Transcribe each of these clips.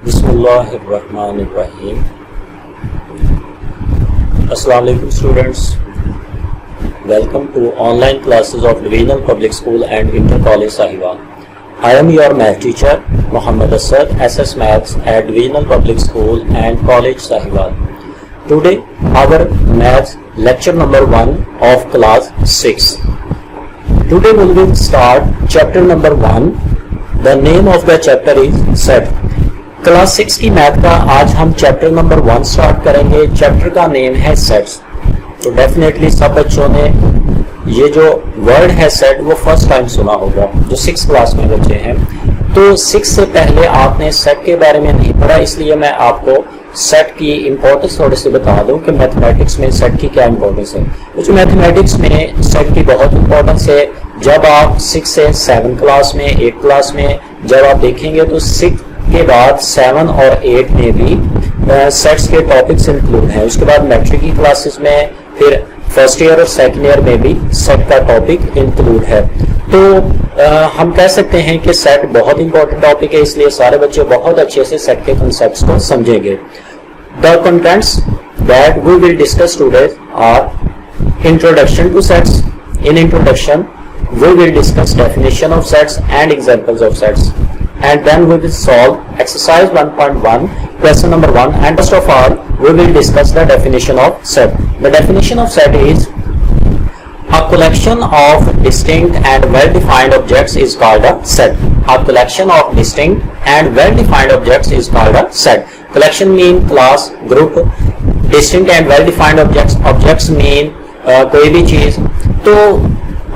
Bismillahirrahmanirrahim. Assalamu alaikum students. Welcome to online classes of Divisional Public School and Inter College Sahiwal. I am your math teacher Muhammad Asad, SS Maths at Divisional Public School and College Sahiwal. Today our maths lecture number 1 of class 6. Today we will start chapter number 1. The name of the chapter is set. Class 6 की math का आज हम chapter number 1 start करेंगे। Chapter का name है sets. तो definitely सब बच्चों ने ये जो वर्ड है सेट वो फर्स्ट टाइम सुना होगा, जो 6 क्लास में बच्चे हैं। तो 6 से पहले आपने सेट के बारे में नहीं पढ़ा, इसलिए मैं आपको सेट की इंपॉर्टेंस थोड़ी सी बता दूं कि मैथमेटिक्स में सेट की क्या इंपॉर्टेंस है। तो मैथमेटिक्स में सेट की बहुत इंपॉर्टेंस है। जब आप 6 से 7 क्लास में 8 क्लास में जब आप देखेंगे तो 6 के बाद 7 और 8 में भी सेट्स के टॉपिक्स इंक्लूड हैं। उसके बाद मैट्रिक की क्लासेस में फिर फर्स्ट ईयर और सेकंड ईयर में भी सेट का टॉपिक इंक्लूड है। तो हम कह सकते हैं कि सेट बहुत इंपॉर्टेंट टॉपिक है, इसलिए सारे बच्चे बहुत अच्छे से सेट के कॉन्सेप्ट्स को समझेंगे। The contents that we will discuss today are introduction to sets. In introduction we will discuss definition of sets and examples of sets, and then we will solve exercise 1.1 question number 1, and first of all we will discuss the definition of set. The definition of set is a collection of distinct and well defined objects is called a set. A collection of distinct and well defined objects is called a set. Collection mean class, group, distinct and well defined objects mean कोई भी चीज। तो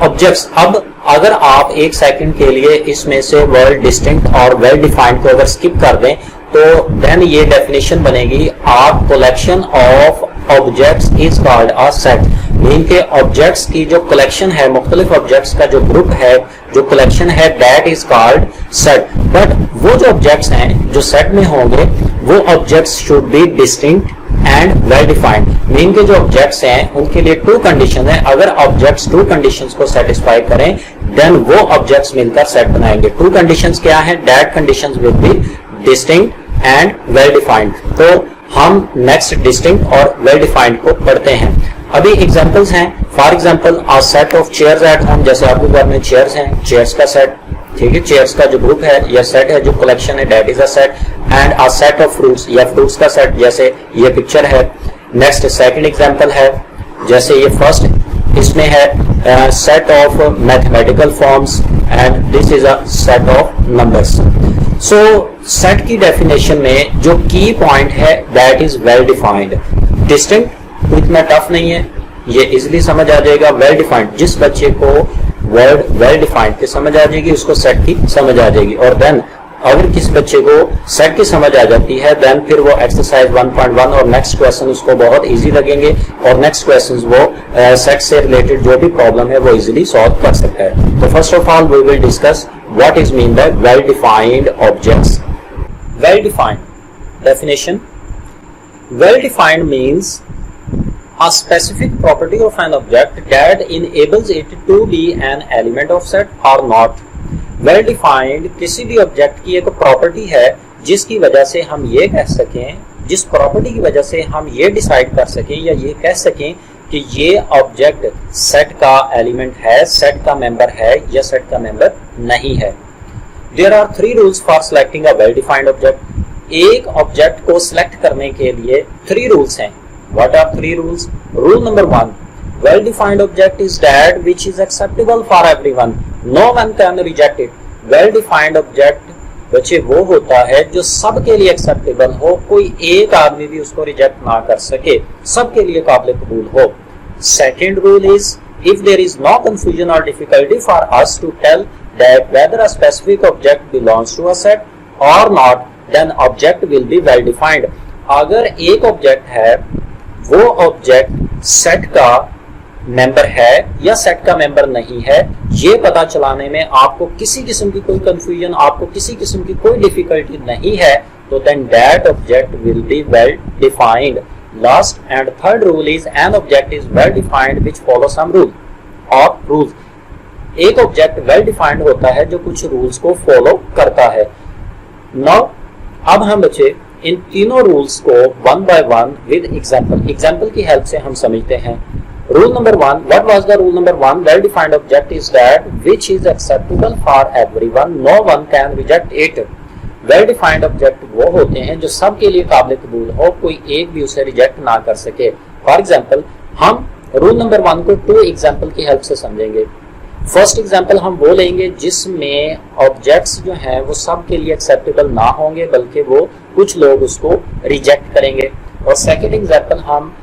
objects, अब अगर आप एक second के लिए इसमें से वर्ड डिस्टिंक्ट और वेल डिफाइंड को अगर स्किप कर दें तो देन ये डेफिनेशन बनेगी a collection of objects is called a set. Mean के ऑब्जेक्ट्स की जो कलेक्शन है, मुख्तलिफ ऑब्जेक्ट्स का जो ग्रुप है, जो कलेक्शन है, that is called set. But वो जो ऑब्जेक्ट्स हैं जो सेट में होंगे वो objects should be distinct and well defined. Mean के जो ऑब्जेक्ट्स हैं उनके लिए 2 कंडीशन है। अगर ऑब्जेक्ट्स 2 कंडीशंस को सेटिस्फाई करें देन वो ऑब्जेक्ट्स मिलकर सेट बनाएंगे। 2 कंडीशंस क्या है? That conditions will be distinct and well defined. तो हम नेक्स्ट डिस्टिंक्ट और वेल डिफाइंड को पढ़ते हैं। अभी एग्जांपल्स हैं। For example a set of chairs at home, जैसे आपके घर में चेयर्स हैं, चेयर्स का सेट, ठीक है, चेयर्स का जो ग्रुप है या सेट है, जो कलेक्शन है, that is a set. And a set of fruits या फ्रूट्स का सेट, जैसे ये पिक्चर है। नेक्स्ट सेकंड एग्जांपल है, जैसे ये फर्स्ट इसमें है set of mathematical forms and this is a set of numbers. So set की डेफिनेशन में जो की पॉइंट है that is well defined. Distinct तो इतना टफ नहीं है, ये इजिली समझ आ जाएगा। वेल डिफाइंड, जिस बच्चे को वर्ड वेल डिफाइंड की समझ आ जाएगी उसको सेट की समझ आ जाएगी। और देन अगर किसी बच्चे को सेट की समझ आ जाती है देन फिर वो एक्सरसाइज 1.1 और नेक्स्ट क्वेश्चन उसको बहुत इजी लगेंगे और नेक्स्ट क्वेश्चंस वो सेट से रिलेटेड जो भी प्रॉब्लम है वो इजीली सॉल्व कर सकता है। तो first of all we will discuss what is mean by well defined objects. Well defined definition, well defined means a specific property of an object that enables it to be an element of set or not. Well defined किसी भी object की एक property है जिसकी वजह से हम ये कह सकें, जिस प्रॉपर्टी की वजह से हम ये डिसाइड कर सकें या ये कह सकें कि ये ऑब्जेक्ट सेट का एलिमेंट है, सेट का मेंबर है या सेट का मेंबर नहीं है। There are 3 rules for selecting a well defined object. एक ऑब्जेक्ट को सिलेक्ट करने के लिए 3 रूल्स हैं। What are 3 rules? Rule number 1, well defined object is that which is acceptable for everyone. No one can reject it. Well defined object बच्चे वो होता है जो सबके लिए एक्सेप्टेबल हो, कोई एक आदमी भी उसको रिजेक्ट ना कर सके, सबके लिए काबिल कबूल हो। Second rule is if there is no confusion or difficulty for us to tell that whether a specific object belongs to a set or not, then object will be well defined. अगर एक object है वो object set का member है या set का member नहीं है, ये पता चलाने में आपको किसी किस्म की कोई कंफ्यूजन, आपको किसी किस्म की कोई डिफिकल्टी नहीं है, तो then that object will be well defined. Last and third rule is an object is well defined which follow some rule और रूल्स। एक ऑब्जेक्ट वेल डिफाइंड होता है जो कुछ रूल्स को फॉलो करता है। नाउ अब हम बच्चे इन तीनों रूल्स को one by one with example की हेल्प से हम समझते हैं। Rule number 1, what was the rule number 1? Well defined object is that which is acceptable for everyone, no one can reject it. Well defined object वो होते हैं जो सबके लिए काबिल कबूल हो, कोई एक भी उसे रिजेक्ट ना कर सके। फॉर एग्जाम्पल हम रूल नंबर 1 को 2 एग्जाम्पल की हेल्प से समझेंगे। फर्स्ट एग्जाम्पल हम वो लेंगे जिसमें ऑब्जेक्ट्स जो हैं वो सब के लिए एक्सेप्टेबल ना होंगे, बल्कि वो कुछ लोग उसको रिजेक्ट करेंगे। और सेकंड एग्जाम्पल हम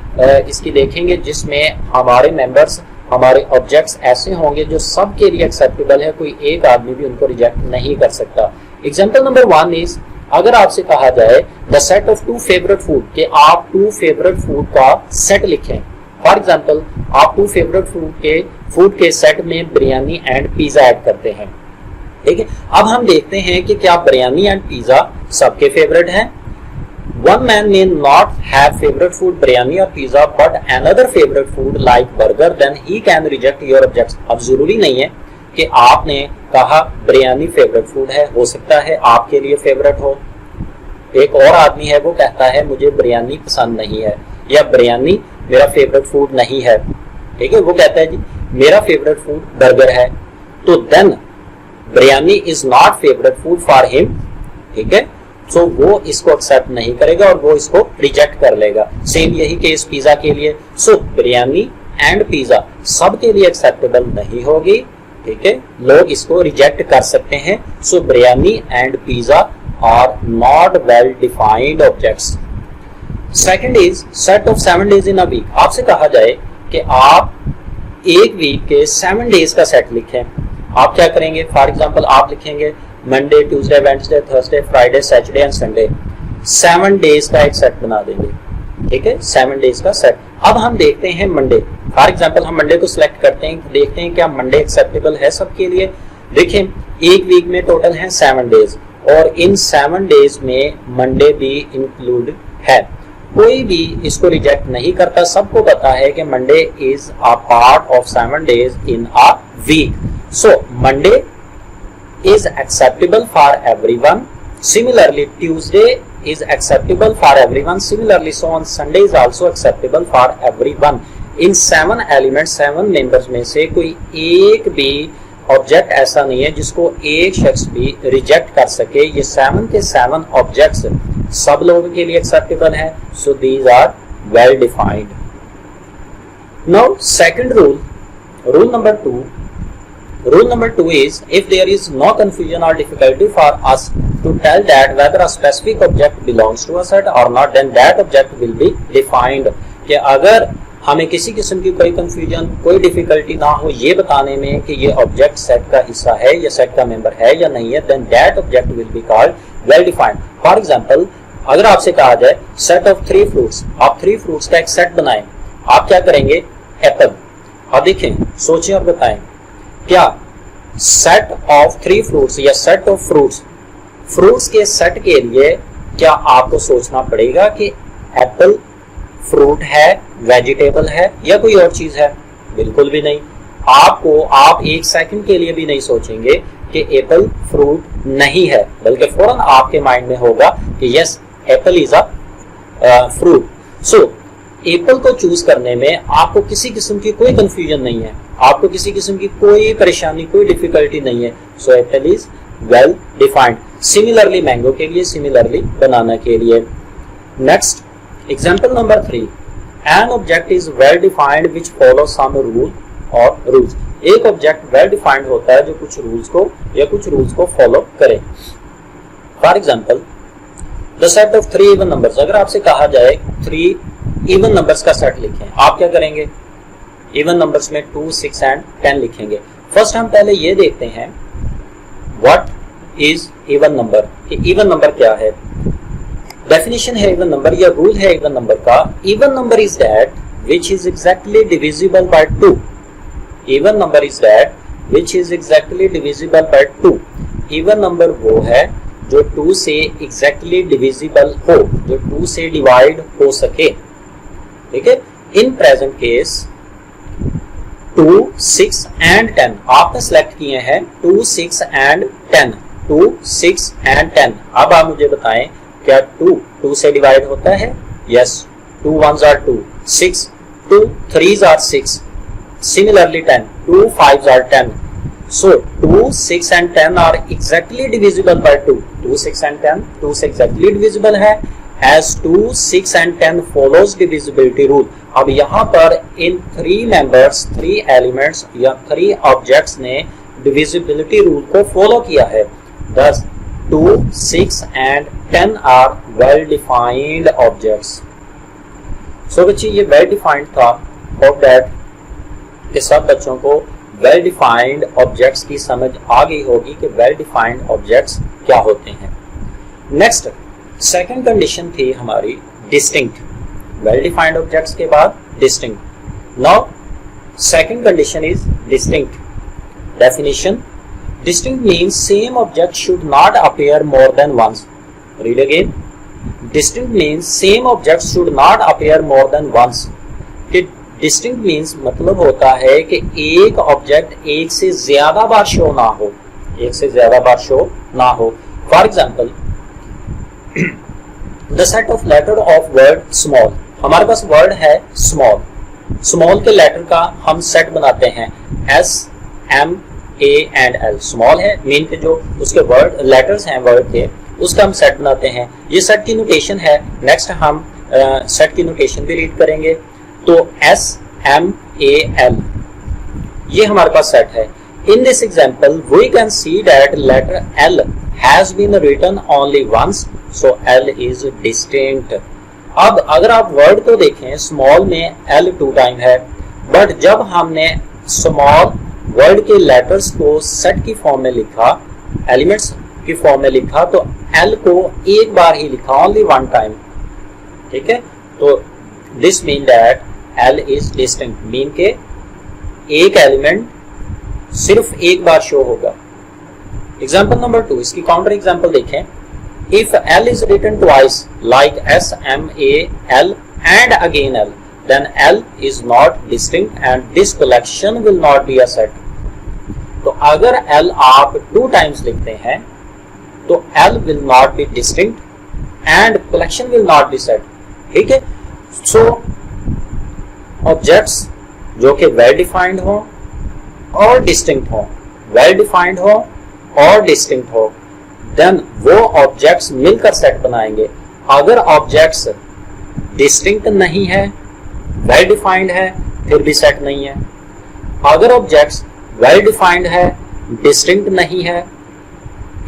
इसकी देखेंगे जिसमें हमारे मेंबर्स, हमारे ऑब्जेक्ट्स ऐसे होंगे जो सब के लिए एक्सेप्टेबल है, कोई एक आदमी भी उनको रिजेक्ट नहीं कर सकता। एग्जाम्पल नंबर 1 इज, अगर आपसे कहा जाए the set of 2 favourite food, कि आप 2 फेवरेट फूड का सेट लिखें। फॉर एग्जाम्पल आप 2 फेवरेट फूड के सेट में बिरयानी एंड पिज्जा ऐड करते हैं, ठीक है। अब हम देखते हैं कि क्या बिरयानी एंड पिज्जा सबके फेवरेट हैं। One man may not have favorite food biryani or pizza but another favorite food like burger, then he can reject your objects। अब जरूरी नहीं है कि आपने कहा बिरयानी फेवरेट फूड है, हो सकता है आपके लिए फेवरेट हो। एक और आदमी है वो कहता है मुझे बिरयानी पसंद नहीं है, या बिरयानी मेरा फेवरेट फूड नहीं है, ठीक है। वो कहता है जी मेरा फेवरेट फूड बर्गर है, तो then biryani is not favourite food for him, ठीक है। सो वो इसको एक्सेप्ट नहीं करेगा और वो इसको रिजेक्ट कर लेगा। सेम यही केस पिज्जा के लिए। सो बिरयानी एंड पिज्जा सब के लिए एक्सेप्टेबल नहीं होगी, ठीक है, लोग इसको रिजेक्ट कर सकते हैं। So biryani and pizza are not well defined objects. Second is set of 7 days in a week. आपसे कहा जाए कि आप एक वीक के 7 डेज का सेट लिखें, आप क्या करेंगे? फॉर एग्जांपल आप लिखेंगे Monday, Tuesday, Wednesday, Thursday, Friday, Saturday and Sunday. 7 days का एक सेट बना देंगे, ठीक है, 7 डेज का सेट। अब हम देखते हैं मंडे। फॉर एग्जांपल हम मंडे को सिलेक्ट करते हैं, देखते हैं क्या मंडे एक्सेप्टेबल है सबके लिए। देखें एक वीक में टोटल है 7 डेज और इन 7 डेज में मंडे भी इंक्लूड है। कोई भी इसको रिजेक्ट नहीं करता, सबको पता है कि Monday is a part of 7 days in a week. So Monday is acceptable for everyone. Similarly, Tuesday is acceptable for everyone. Similarly, so on Sunday is also acceptable for everyone. In 7 element 7 members में से कोई एक भी object ऐसा नहीं है जिसको एक शख्स भी रिजेक्ट कर सके। ये 7 के 7 ऑब्जेक्ट्स सब लोगों के लिए एक्सेप्टेबल है। So these are well defined. Now second rule, rule number 2। Rule number 2 is, if there is no confusion or difficulty for us to tell that whether a specific object belongs to a set or not, then that object will be defined। कि अगर हमें किसी किस्म की कोई confusion, कोई difficulty ना हो ये बताने में कि ये ऑब्जेक्ट सेट का हिस्सा है या सेट का मेंबर है या नहीं है, then that object will be called well defined। For example अगर आपसे कहा जाए सेट ऑफ 3 फ्रूट्स, आप 3 फ्रूट्स का एक सेट बनाएं, आप क्या करेंगे? एप्पल। अब देखें, सोचें और बताएं, क्या सेट ऑफ 3 फ्रूट्स या सेट ऑफ फ्रूट्स के सेट के लिए क्या आपको सोचना पड़ेगा कि एप्पल फ्रूट है, वेजिटेबल है या कोई और चीज है? बिल्कुल भी नहीं। आप एक सेकंड के लिए भी नहीं सोचेंगे कि एप्पल फ्रूट नहीं है, बल्कि फौरन आपके माइंड में होगा कि yes Apple is a fruit. So Apple को चूज करने में आपको किसी किस्म की कोई कंफ्यूजन नहीं है, आपको किसी किस्म की कोई परेशानी, कोई डिफिकल्टी नहीं है। So apple is well defined. Similarly mango के लिए, सिमिलरली बनाना के लिए। Next example number 3, an object is well defined which follow some rule और रूल्स। एक ऑब्जेक्ट वेल डिफाइंड होता है जो कुछ रूल्स को फॉलो करे। For example the set of 3 even numbers. अगर आपसे कहा जाए 3 इवन नंबर्स का सेट लिखें, आप क्या करेंगे? इवन नंबर्स में 2, 6 एंड 10 लिखेंगे। फर्स्ट हम पहले ये देखते हैं व्हाट इज इवन नंबर, कि इवन नंबर क्या है। डेफिनेशन है इवन नंबर या रूल है इवन नंबर का। Even number is that which is exactly divisible by 2। Even number is that which is exactly divisible by 2। Even number वो है जो 2 से एग्जैक्टली डिविजिबल हो, जो 2 से डिवाइड हो सके, ठीक है। इन प्रेजेंट केस 2, 6 एंड 10 आपने सेलेक्ट किए हैं 2, 6 एंड 10, 2, 6 एंड 10। अब आप मुझे बताएं क्या 2 से डिवाइड होता है? Yes, 2 1s are 2, 6, 2 3s are 6, similarly 10, 2 5s are 10. So 2, 6 and 10 are exactly divisible by 2. 2, 6 and 10, 2 से exactly divisible है, as 2, 6 and 10 follows divisibility rule. अब यहाँ पर इन 3 members, 3 elements या 3 objects ने divisibility rule को follow किया है. Thus 2, 6 and 10 are well defined objects. So बच्चे ये well defined था. Hope that कि सब बच्चों को वेल डिफाइंड ऑब्जेक्ट्स की समझ आ गई होगी कि वेल डिफाइंड ऑब्जेक्ट्स क्या होते हैं. नेक्स्ट सेकंड कंडीशन थी हमारी डिस्टिंक्ट. वेल डिफाइंड ऑब्जेक्ट्स के बाद distinct. Now second condition is distinct. Definition: distinct means same object should not appear more than once. Read again. Distinct means same object should not appear more than once. Distinct means मतलब होता है कि एक object एक से ज्यादा बार show ना हो, एक से ज्यादा बार शो ना हो. For example the set of letter of word small. हमारे पास वर्ड है स्मॉल. स्मॉल के लेटर का हम सेट बनाते हैं S, M, A and L. Small है मीन के जो उसके वर्ड लेटर्स हैं वर्ड के, उसका हम सेट बनाते हैं. ये सेट की नोटेशन है. नेक्स्ट हम सेट की नोटेशन भी रीड करेंगे. तो S, M, A, L ये हमारे पास सेट है. In this example we can see that letter L has been written only once, so L is distinct. अब अगर आप वर्ड को देखें, स्मॉल में L 2 टाइम है, बट जब हमने स्मॉल वर्ड के लेटर्स को सेट की फॉर्म में लिखा, एलिमेंट्स की फॉर्म में लिखा, तो L को एक बार ही लिखा, ओनली 1 टाइम. ठीक है, तो this mean that L is distinct. Mean के एक एलिमेंट सिर्फ एक बार शो होगा. एग्जाम्पल नंबर 2, इसकी काउंटर एग्जाम्पल देखें. If L is written twice like S, M, A, L and again L, then L is not distinct and this collection will not be a set. तो अगर L आप 2 times लिखते हैं तो L will not be distinct and collection will not be set. ठीक है. सो objects जो कि वेल डिफाइंड हो और डिस्टिंक्ट हो, वेल डिफाइंड हो और डिस्टिंक्ट हो, देन वो ऑब्जेक्ट्स मिलकर सेट बनाएंगे. अगर ऑब्जेक्ट्स डिस्टिंक्ट नहीं है, वेल डिफाइंड है, फिर भी सेट नहीं है. अगर ऑब्जेक्ट्स वेल डिफाइंड है, डिस्टिंक्ट नहीं है,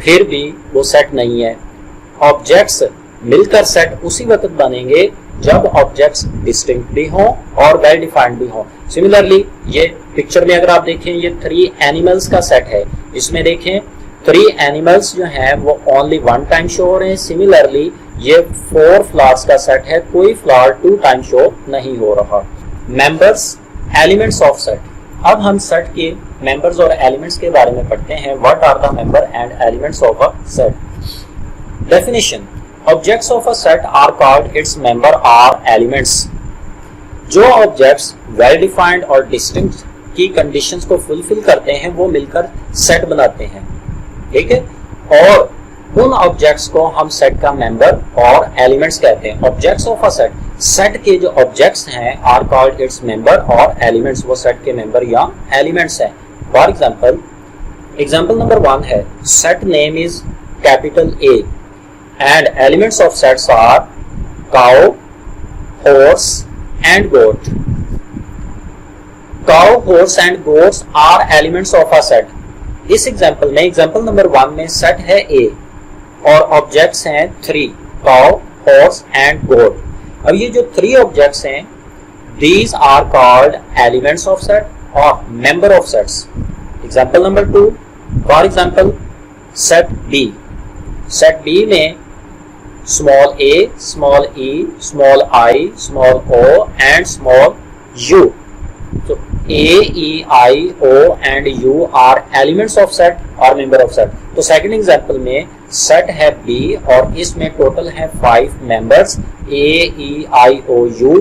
फिर भी वो सेट नहीं है. ऑब्जेक्ट्स मिलकर सेट उसी वक्त बनेंगे जब ऑब्जेक्ट्स डिस्टिंक्ट भी हों और वेल डिफाइंड भी हों. सिमिलरली ये पिक्चर में अगर आप देखें, ये 3 एनिमल्स का सेट है. इसमें देखें 3 एनिमल्स जो हैं वो ओनली 1 टाइम शो हो रहे हैं. सिमिलरली ये 4 फ्लावर्स का सेट है, कोई फ्लावर 2 टाइम शो नहीं हो रहा. Members, elements of set. अब हम सेट के मेंबर्स और एलिमेंट्स के बारे में पढ़ते हैं. What are the member and elements of a set. Definition: Objects of a set are called its member or elements. जो objects well defined और distinct की conditions को fulfill करते हैं वो मिलकर set बनाते हैं. ठीक है, और उन objects को हम set का member और elements कहते हैं. Objects of a set, set के जो objects हैं are called its member और elements, वो set के member या elements हैं. For example, example number 1 है set name is capital A and elements of sets are cow, horse and goat. Cow, horse and goats are elements of a set. इस example में, example number 1 में set है A और objects हैं 3, cow, horse and goat. अब ये जो 3 objects हैं, these are called elements of set or member of sets. Example number 2, for example set B. Set B में small a, small e, small I, small o and small u. So a, e, I, o and u are elements of set or member of set. तो second example में set है B और इसमें total है 5 members a, e, I, o, u.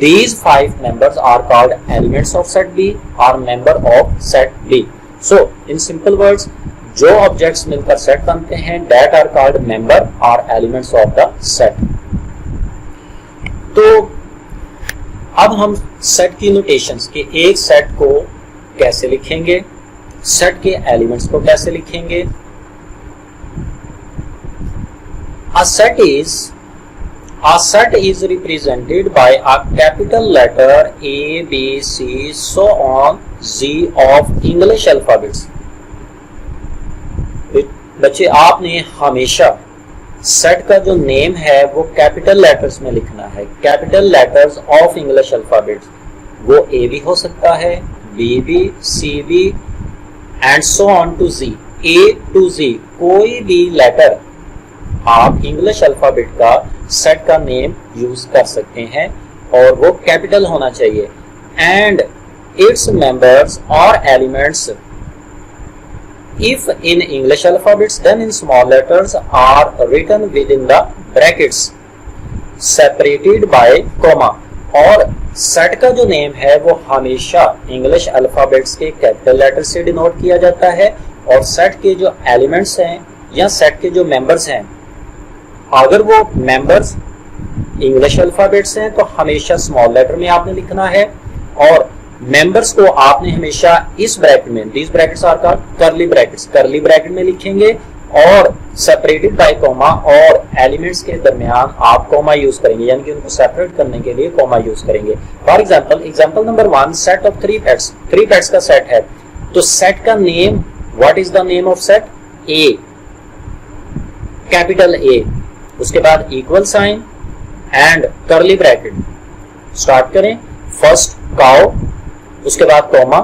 These 5 members are called elements of set B or member of set B. So in simple words, जो objects मिलकर set बनते हैं दैट आर कॉल्ड मेंबर और elements of the set. तो अब हम set की notations के एक सेट को कैसे लिखेंगे, सेट के एलिमेंट्स को कैसे लिखेंगे। A set is represented by a capital letter A, B, C, so on, Z of English alphabets। बच्चे आपने हमेशा सेट का जो नेम है वो कैपिटल लेटर्स में लिखना है, capital letters of English alphabets. वो ए भी हो सकता है, बी भी, सी भी and so on to G, A to G, कोई भी लेटर आप इंग्लिश अल्फाबेट का सेट का नेम यूज कर सकते हैं और वो कैपिटल होना चाहिए। एंड इट्स मेंबर्स और elements if in English alphabets then in small letters are written within the brackets separated by comma। और सेट का जो नेम है वो हमेशा इंग्लिश अल्फाबेट्स के कैपिटल लेटर से डिनोट किया जाता है और सेट के जो एलिमेंट्स हैं या सेट के जो मेंबर्स हैं, अगर वो मेंबर्स इंग्लिश अल्फाबेट्स हैं तो हमेशा स्मॉल लेटर में आपने लिखना है और मेंबर्स को आपने हमेशा इस ब्रैकेट में, these brackets are called curly brackets, curly bracket में लिखेंगे और सेपरेटेड बाय कॉमा, और एलिमेंट्स के दरमियान आप कॉमा यूज करेंगे, यानी कि उनको सेपरेट करने के लिए कॉमा यूज करेंगे। For example number 1, set of 3 pets, 3 pets का सेट है तो सेट का name, what is the name of set? A, capital A, उसके बाद equal sign and curly bracket. Start करें, फर्स्ट काउ, उसके बाद कॉमा,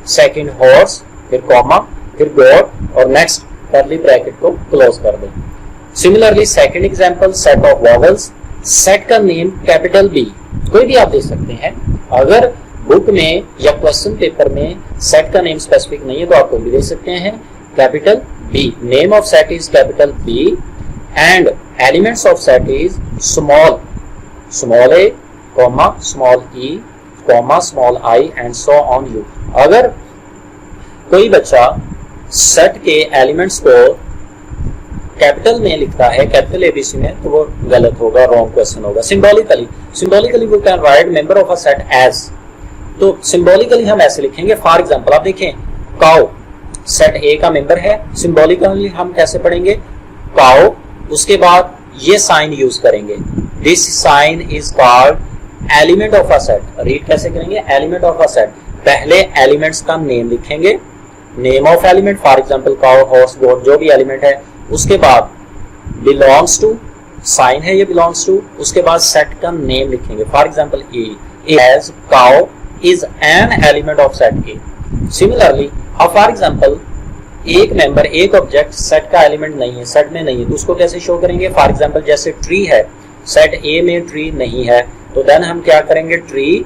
सेकंड हॉर्स, फिर कॉमा, फिर गॉड और नेक्स्ट कर्ली ब्रैकेट को क्लोज कर दें। Similarly second example, set of vowels, set का नेम कैपिटल बी, कोई भी आप दे सकते हैं। अगर बुक में या क्वेश्चन पेपर में सेट का नेम स्पेसिफिक नहीं है तो आप कोई भी दे सकते हैं, capital B. Name of set is capital B and elements of set is small A, comma, small E, comma, small I and so on you. अगर कोई बच्चा सेट के एलिमेंट्स को कैपिटल में लिखता है, कैपिटल एबीसी में, तो वो गलत होगा, रॉन्ग क्वेश्चन होगा। Symbolically we can write member of a set as, तो सिंबॉलिकली हम ऐसे लिखेंगे। फॉर एग्जांपल आप देखें, काउ सेट ए का मेंबर है, सिंबॉलिकली हम कैसे पढ़ेंगे? काउ, उसके बाद ये साइन यूज करेंगे, this sign is called element of a set. Read कैसे करेंगे? एलिमेंट ऑफ अ सेट, पहले एलिमेंट्स का नेम लिखेंगे, name of element, for example cow, horse, goat, जो भी एलिमेंट है, उसके बाद बिलोंग्स टू, साइन है ये बिलोंग्स टू, उसके बाद सेट का नेम लिखेंगे, for example A, as cow is an element of set A. Similarly अब फॉर एग्जांपल एक मेंबर, एक ऑब्जेक्ट सेट का एलिमेंट नहीं है, सेट में नहीं है, तो उसको कैसे शो करेंगे? फॉर एग्जांपल जैसे ट्री है, सेट ए में ट्री नहीं है, तो देन हम क्या करेंगे? Tree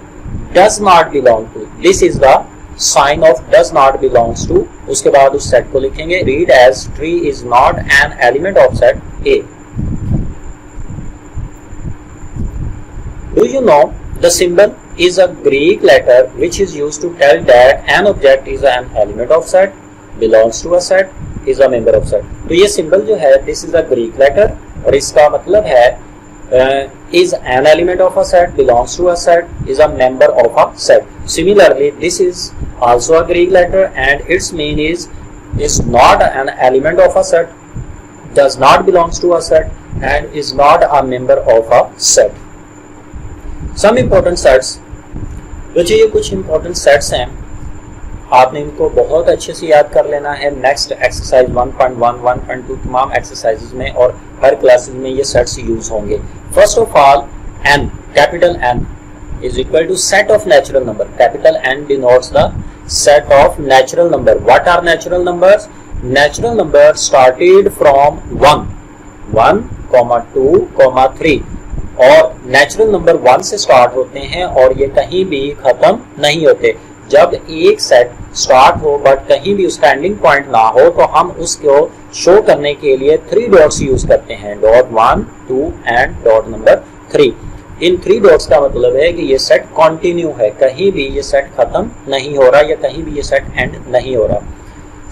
does not belong to, this is the sign of does not belongs to, उसके बाद उस सेट को लिखेंगे, read as tree is not an element of set A. Do you know the symbol is a Greek letter which is used to tell that an object is an element of set, belongs to a set, is a member of set। तो ये symbol जो है this is a Greek letter और इसका मतलब है is an element of a set, belongs to a set, is a member of a set। Similarly this is also a Greek letter and its meaning is not an element of a set, does not belongs to a set and is not a member of a set। Some important sets, तो ये कुछ important sets हैं, आपने इनको बहुत अच्छे से याद कर लेना है। नेक्स्ट एक्सरसाइज 1.1, 1.2 तमाम एक्सरसाइजेज में और हर क्लासेस में ये सेट्स यूज होंगे। First of all n, capital N is equal to set of natural number। Capital N denotes the set of natural number। What are natural numbers? Natural number started from 1, 2, 3 और natural number 1 से start होते हैं और ये कहीं भी खत्म नहीं होते। जब एक सेट स्टार्ट हो बट कहीं भी उसका एंडिंग पॉइंट ना हो तो हम उसको शो करने के लिए 3 डॉट्स यूज करते हैं, dot 1, 2 and dot number 3। In 3 dots का मतलब है कि ये सेट कंटिन्यू है, कहीं भी ये सेट खत्म नहीं हो रहा या कहीं भी ये सेट एंड नहीं हो रहा।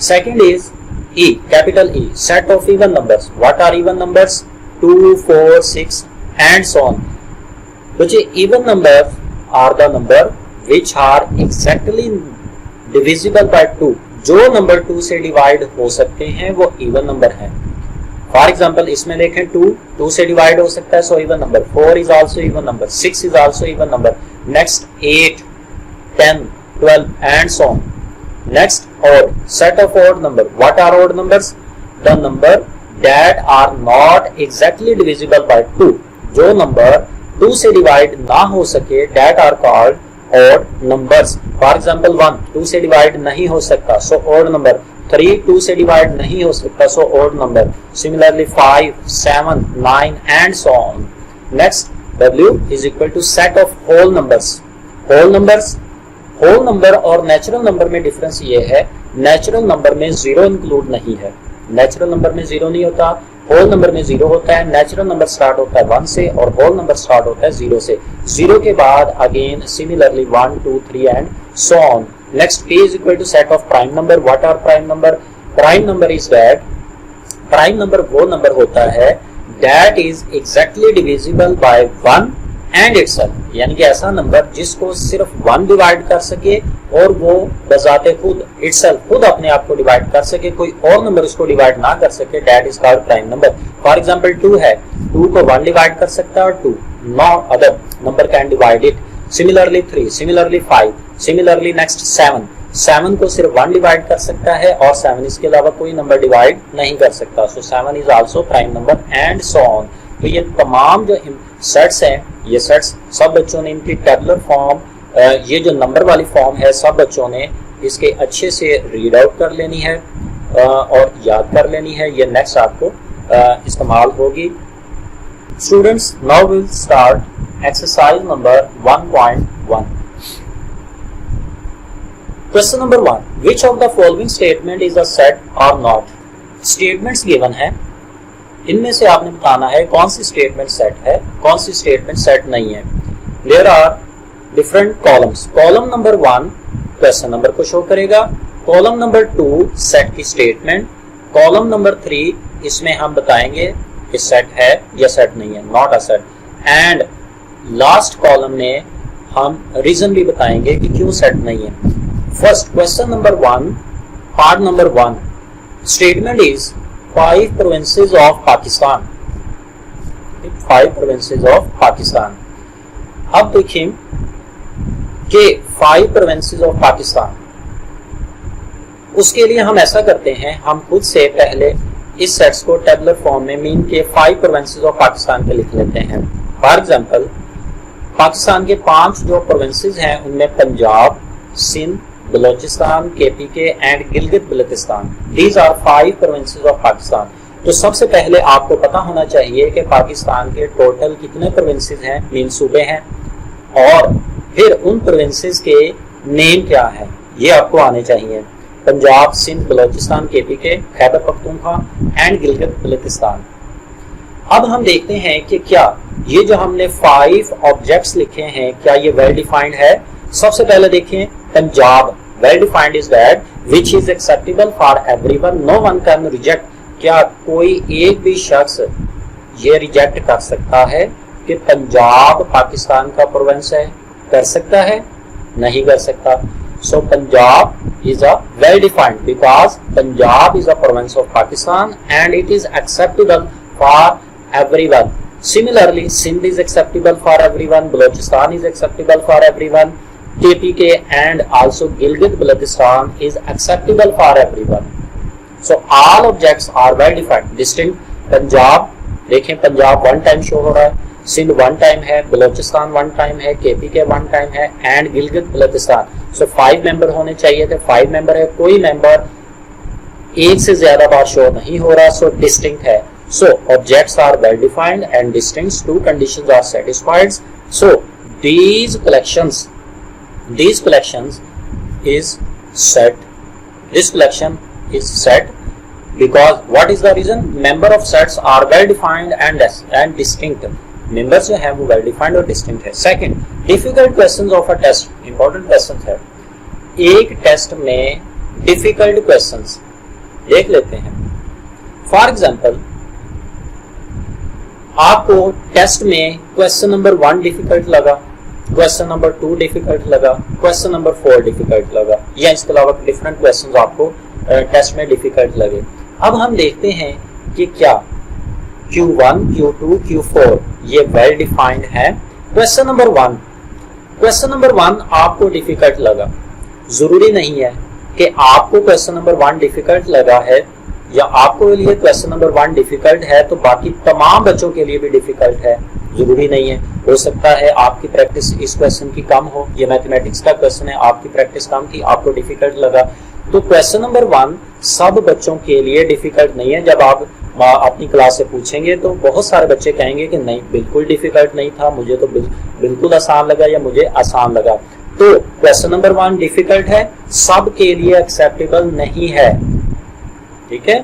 Second is E, capital E, set of even numbers. What are even numbers? 2, 4, 6 and so on. बच्चे even numbers are the number which are exactly divisible by 2. जो नंबर 2 से डिवाइड हो सकते हैं वो even number है. फॉर एग्जाम्पल इसमें देखें 2 से डिवाइड हो सकता है, so even number. 4 is also even number. 6 is also even number. Next 8, 10, 12 and so on. Next, odd, set of odd number. What are odd numbers? The number that are not exactly divisible by 2. जो number 2 से divide ना हो सके, that are called odd numbers. For example 1 2 से divide नहीं हो सकता, so odd number. 3 2 से डिवाइड नहीं हो सकता, so odd number. Similarly 5, 7, 9 and so on. Next, W is equal to set of whole numbers. Whole numbers, whole number और natural number में डिफरेंस ये है, नेचुरल नंबर में जीरो इंक्लूड नहीं है. नेचुरल नंबर में जीरो नहीं होता, होल नंबर में जीरो होता है. नेचुरल नंबर स्टार्ट होता है 1 से और होल नंबर स्टार्ट होता है 0 से. 0 के बाद again similarly 1, 2, 3 and so on. Next, P is equal to set of prime number. What are prime number? Prime number is that, prime number वो नंबर होता है that is exactly divisible by 1 and itself, यानी कि ऐसा number जिसको सिर्फ 1 divide कर सके और वो बजाते खुद इटसेल्फ खुद अपने आप को डिवाइड कर सके, कोई और नंबर उसको डिवाइड ना कर सके, that is called prime number. For example 2 है, 2 को 1 डिवाइड कर सकता है और 2 no other number can divide it. Similarly 3, similarly 5, similarly next 7 को सिर्फ 1 डिवाइड कर सकता है और 7 इसके अलावा कोई नंबर डिवाइड नहीं कर सकता, सो 7 is also prime number and so on. तो ये तमाम जो सेट्स हैं, ये सेट्स सब बच्चों ने इनकी टेबुलर फॉर्म, ये जो नंबर वाली फॉर्म है, सब बच्चों ने इसके अच्छे से रीड आउट कर लेनी है और याद कर लेनी है. ये नेक्स्ट आपको इस्तेमाल होगी. Students, now will start exercise number 1.1. Question number 1, which of the following statement is a set और नॉट. स्टेटमेंट्स गिवन है, इनमें से आपने बताना है कौन सी स्टेटमेंट सेट है, कौन सी स्टेटमेंट सेट नहीं है. There are different columns. Column number 1 question number को शो करेगा. कॉलम नंबर 2 सेट की स्टेटमेंट. कॉलम नंबर 3 इसमें हम बताएंगे कि सेट है या सेट नहीं है, not a set. And last column में हम रीजन भी बताएंगे कि क्यों सेट नहीं है. First, question number 1, part number 1, statement is 5 provinces of Pakistan. 5 provinces of Pakistan. अब देखें कि 5 provinces of Pakistan, उसके लिए हम ऐसा करते हैं, हम खुद से पहले इस सेट्स को टेबुलर फॉर्म में मीन के 5 provinces of Pakistan के लिख लेते हैं. फॉर एग्जाम्पल पाकिस्तान के 5 जो प्रोविंसेस हैं उनमें Punjab, Sindh, Balochistan, KPK and Gilgit Baltistan. These are 5 provinces of Pakistan. तो सबसे पहले आपको पता होना चाहिए कि पाकिस्तान के टोटल कितने प्रोविंसेस हैं, मीन सूबे हैं, और फिर उन प्रोविंसेस के नेम क्या है ये आपको आने चाहिए. Punjab, Sindh, Balochistan, KPK, Khyber Pakhtunkhwa and Gilgit Baltistan. अब हम देखते हैं कि क्या ये जो हमने 5 ऑब्जेक्ट्स लिखे हैं क्या ये वेल डिफाइंड है. सबसे पहले देखें Punjab. Well defined is that which is acceptable for everyone, no one can reject. क्या कोई एक भी शख्स ये रिजेक्ट कर सकता है कि पंजाब पाकिस्तान का प्रोविंस है? कर सकता है? नहीं कर सकता. So Punjab is a well defined because Punjab is a province of Pakistan and it is acceptable for everyone. Similarly, Sindh is acceptable for everyone, Balochistan is acceptable for everyone, KPK and also Gilgit-Baltistan is acceptable for everyone. So all objects are well defined. Distinct. Punjab देखें, Punjab 1 time show हो रहा है, Sindh 1 time है, Balochistan 1 time है, KPK 1 time है and Gilgit-Baltistan. So 5 member होने चाहिए थे, 5 मेंबर है, कोई मेंबर एक से ज्यादा बार शो नहीं हो रहा, सो डिस्टिंक्ट है. So objects are well defined and distinct. 2 conditions are satisfied. So these collections is set. This collection is set because what is the reason? Member of sets are well defined and distinct. Members जो हैं वो well defined और distinct है. Second, difficult questions of a test. Important questions है. एक test में difficult questions देख लेते हैं। फॉर एग्जाम्पल, आपको टेस्ट में क्वेश्चन नंबर 1 डिफिकल्ट लगा, क्वेश्चन नंबर 2 डिफिकल्ट लगा, क्वेश्चन नंबर 4 डिफिकल्ट लगा, या इसके अलावा डिफरेंट क्वेश्चंस आपको टेस्ट में डिफिकल्ट लगे। अब हम देखते हैं कि क्या Q1, Q2, Q4 ये वेल डिफाइंड है। क्वेश्चन नंबर 1 आपको डिफिकल्ट लगा, जरूरी नहीं है कि आपको क्वेश्चन नंबर 1 डिफिकल्ट लगा है या आपको लिए क्वेश्चन नंबर 1 डिफिकल्ट है तो बाकी तमाम बच्चों के लिए भी डिफिकल्ट है, जरूरी नहीं है। हो सकता है आपकी प्रैक्टिस इस क्वेश्चन की कम हो, ये मैथमेटिक्स का क्वेश्चन है, आपकी प्रैक्टिस कम थी, आपको डिफिकल्ट लगा। तो क्वेश्चन नंबर 1 सब बच्चों के लिए डिफिकल्ट नहीं है। जब आप अपनी क्लास से पूछेंगे तो बहुत सारे बच्चे कहेंगे कि नहीं, बिल्कुल डिफिकल्ट नहीं था, मुझे तो बिल्कुल आसान लगा या मुझे आसान लगा। तो क्वेश्चन नंबर 1 डिफिकल्ट है, सब के लिए एक्सेप्टेबल नहीं है, ठीक है,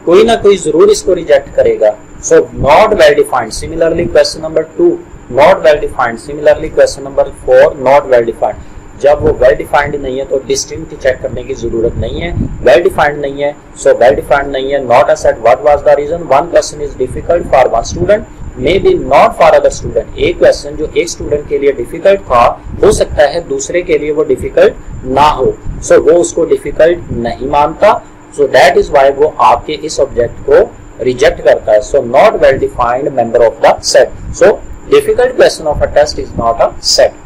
कोई ना कोई जरूर इसको रिजेक्ट करेगा। सो not well defined. Similarly question number 2 not well defined. Similarly question number 4 not well defined. जब वो वेल डिफाइंड नहीं है तो डिस्टिंक्ट चेक करने की जरूरत नहीं है। वेल डिफाइंड नहीं है, सो वेल डिफाइंड नहीं है। Not a set, what was the reason? One question is difficult for one student, may be not for other student. एक क्वेश्चन जो एक स्टूडेंट के लिए डिफिकल्ट था, हो सकता है दूसरे के लिए वो डिफिकल्ट ना हो, सो वो उसको डिफिकल्ट नहीं मानता। सो दैट इज वाई वो आपके इस ऑब्जेक्ट को रिजेक्ट करता है। So not well defined member of the set. So difficult question of a test is not a set.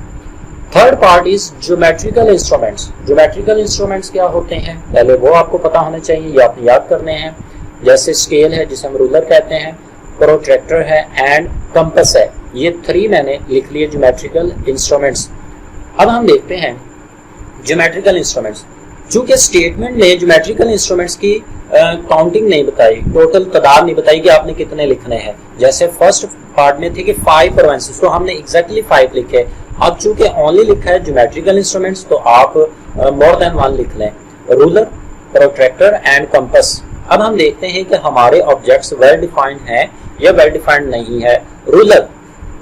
Third part is geometrical instruments. Geometrical instruments क्या होते हैं, पहले वो आपको पता होने चाहिए, ये आपने याद करने हैं। जैसे स्केल है जिसे हम रूलर कहते हैं, प्रोट्रैक्टर है एंड कंपास है। ये 3 मैंने लिख लिए ज्योमेट्रिकल इंस्ट्रूमेंट्स। अब हम देखते हैं ज्योमेट्रिकल इंस्ट्रूमेंट्स। चूंकि स्टेटमेंट ने ज्योमेट्रिकल इंस्ट्रूमेंट्स की काउंटिंग नहीं बताई, टोटल तादाद नहीं बताई कि आपने कितने लिखने हैं। जैसे फर्स्ट पार्ट में थे कि 5 प्रोविंसेस, तो हमने एग्जैक्टली 5 लिखे। अब चूंकि ओनली लिखा है ज्योमेट्रिकल इंस्ट्रूमेंट्स, तो आप मोर देन 1 लिख लें, रूलर, प्रोट्रैक्टर एंड कंपास। अब हम देखते हैं कि हमारे ऑब्जेक्ट्स वेल डिफाइंड हैं या वेल डिफाइंड नहीं है। रूलर,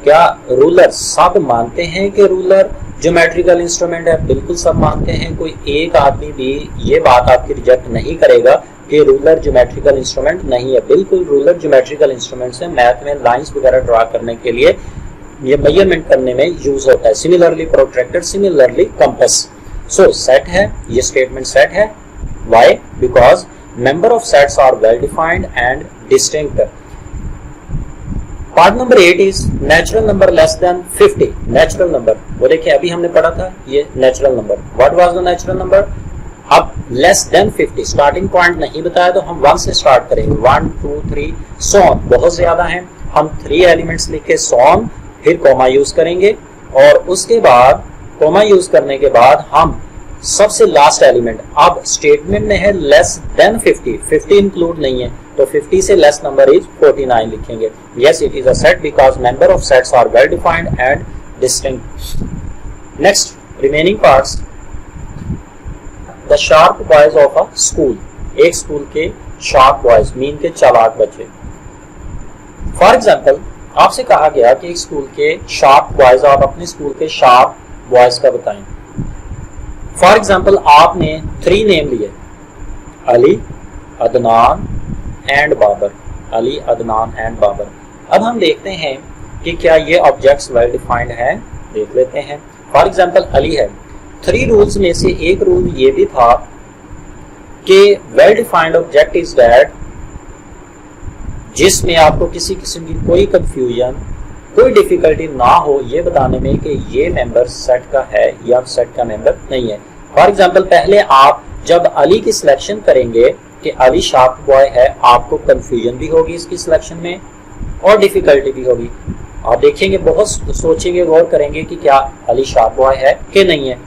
क्या रूलर सब मानते हैं कि रूलर ज्योमेट्रिकल इंस्ट्रूमेंट है? बिल्कुल सब मानते हैं। कोई एक आदमी भी ये बात आपकी रिजेक्ट नहीं करेगा कि रूलर ज्योमेट्रिकल इंस्ट्रूमेंट नहीं है। बिल्कुल रूलर ज्योमेट्रिकल इंस्ट्रूमेंट है, मैथ में लाइंस वगैरह ड्रा करने के लिए, ये मेजरमेंट करने में यूज होता है। Similarly protractor, similarly compass. So set है, ये स्टेटमेंट सेट है। Why? Because member of sets are well defined and distinct. Part number 8 is natural number less than 50। Natural number, वो देखिए अभी हमने पढ़ा था ये natural number. What was the natural number? अब लेस देन 50, स्टार्टिंग पॉइंट नहीं बताया तो हम 1 से स्टार्ट करेंगे। 1 2 3 सो ऑन। बहुत ज्यादा है, हम 3 एलिमेंट्स लिखे सो ऑन, फिर कॉमा यूज करेंगे और उसके बाद कॉमा यूज करने के बाद हम सबसे लास्ट एलिमेंट, अब स्टेटमेंट में है लेस देन 50, 50 इंक्लूड नहीं है, तो 50 से लेस नंबर इज 49 लिखेंगे। Yes, it is a set because member of sets are well defined and distinct. Next, remaining parts, the sharp boys of a school. एक school के sharp boys, mean के चालाक बच्चे। फॉर एग्जाम्पल, आपसे कहा गया कि एक स्कूल के शार्प बॉयज, आप अपने स्कूल के शार्प बॉयज का बताएं। फॉर एग्जाम्पल, आपने 3 नेम लिए, अली, अदनान एंड बाबर। अली, अदनान एंड बाबर। अब हम देखते हैं कि क्या ये ऑब्जेक्ट्स वेल डिफाइंड हैं, देख लेते हैं। फॉर एग्जाम्पल, अली है। 3 रूल्स में से एक रूल ये भी था कि well defined object is that जिसमें आपको किसी किस्म की कोई कंफ्यूजन, कोई डिफिकल्टी ना हो ये बताने में कि ये मेंबर सेट का है या सेट का मेंबर नहीं है। फॉर एग्जाम्पल, पहले आप जब अली की सिलेक्शन करेंगे कि अली शार्प बॉय है, आपको कंफ्यूजन भी होगी इसकी सिलेक्शन में और डिफिकल्टी भी होगी। आप देखेंगे, बहुत सोचेंगे, गौर करेंगे कि क्या अली शार्प बॉय है कि नहीं है,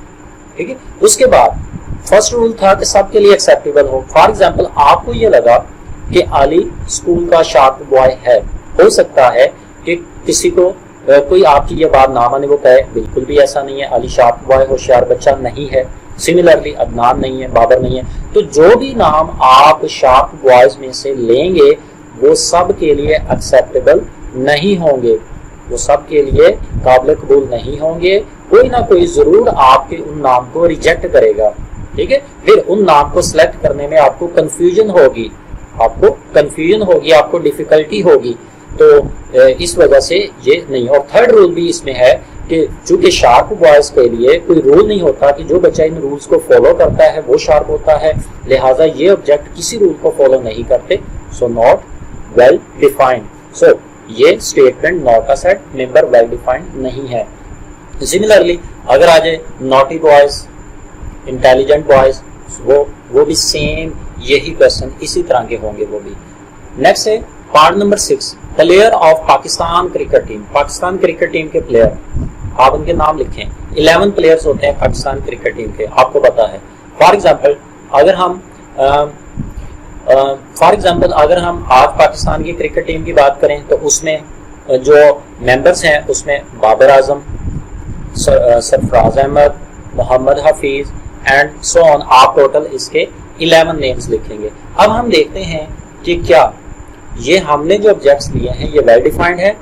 ठीक है। उसके बाद फर्स्ट रूल था कि सबके लिए एक्सेप्टेबल हो। फॉर एग्जाम्पल, आपको ये लगा कि अली स्कूल का शार्प बॉय है, हो सकता है कि किसी को कोई आपकी ये बात ना माने, वो कहे बिल्कुल भी ऐसा नहीं है, अली शार्प बॉय होशियार बच्चा नहीं है। सिमिलरली अदनान नहीं है, बाबर नहीं है। तो जो भी नाम आप शार्प बॉयज में से लेंगे वो सब के लिए एक्सेप्टेबल नहीं होंगे, वो सब के लिए काबिल कबूल नहीं होंगे। कोई ना कोई जरूर आपके उन नाम को रिजेक्ट करेगा। ठीक है। फिर उन नाम को सिलेक्ट करने में आपको कंफ्यूजन होगी, आपको डिफिकल्टी होगी, तो इस वजह से ये नहीं। और थर्ड रूल भी इसमें है कि चूंकि शार्प बॉयज के लिए कोई रूल नहीं होता कि जो बच्चा इन रूल्स को फॉलो करता है वो शार्प होता है, लिहाजा ये ऑब्जेक्ट किसी रूल को फॉलो नहीं करते। सो नॉट वेल डिफाइंड, सो ये statement not a set, member well defined नहीं है। सिमिलरली अगर आ जाए नॉटी बॉयज, इंटेलिजेंट बॉयज, वो भी सेम यही क्वेश्चन इसी तरह के होंगे वो भी। नेक्स्ट है part number 6, player of Pakistan cricket team. Pakistan cricket team के प्लेयर, आप उनके नाम लिखें। 11 प्लेयर्स होते हैं पाकिस्तान क्रिकेट टीम के, आपको पता है। फॉर एग्जाम्पल अगर हम आज पाकिस्तान की क्रिकेट टीम की बात करें तो उसमें जो मेंबर्स हैं उसमें Babar Azam, Sarfaraz Ahmed, Mohammad Hafeez and so on. आप टोटल इसके 11 नेम्स लिखेंगे। अब हम देखते हैं कि क्या ये हमने जो ऑब्जेक्ट्स लिए हैं ये वेल डिफाइंड है।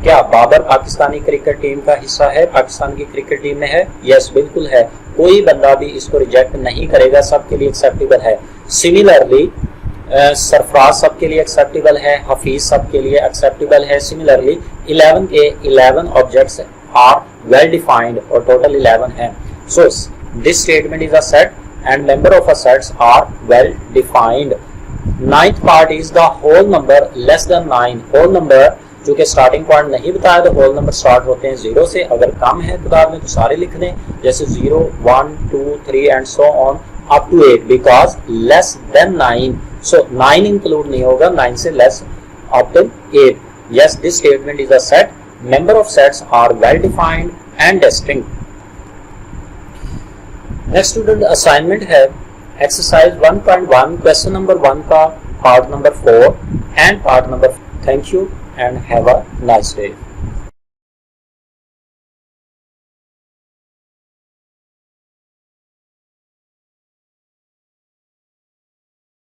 क्या बाबर पाकिस्तानी क्रिकेट टीम का हिस्सा है, पाकिस्तान की क्रिकेट टीम में है? यस, बिल्कुल है। कोई बंदा भी इसको रिजेक्ट नहीं करेगा, सबके लिए एक्सेप्टेबल है। सिमिलरली सरफराज सबके लिए एक्सेप्टेबल है, हफीज सबके लिए एक्सेप्टेबल है। सिमिलरली 11 के 11 ऑब्जेक्ट्स आर वेल डिफाइंड और टोटल 11 है। So this statement is a set and member of a sets are well defined. Ninth part is the whole number less than 9. whole number चूंकि starting point नहीं बताया तो whole number start होते हैं 0 से। अगर कम है तादाद में तो सारे लिख दें, जैसे 0, 1, 2, 3 and so on up to 8 because less than 9. So 9 include नहीं होगा, 9 से less up till 8. Yes, this statement is a set. Member of sets are well defined and distinct. Next student assignment है एक्सरसाइज 1.1 क्वेश्चन नंबर 1 का part number 4 and part number. Thank you and have a nice day.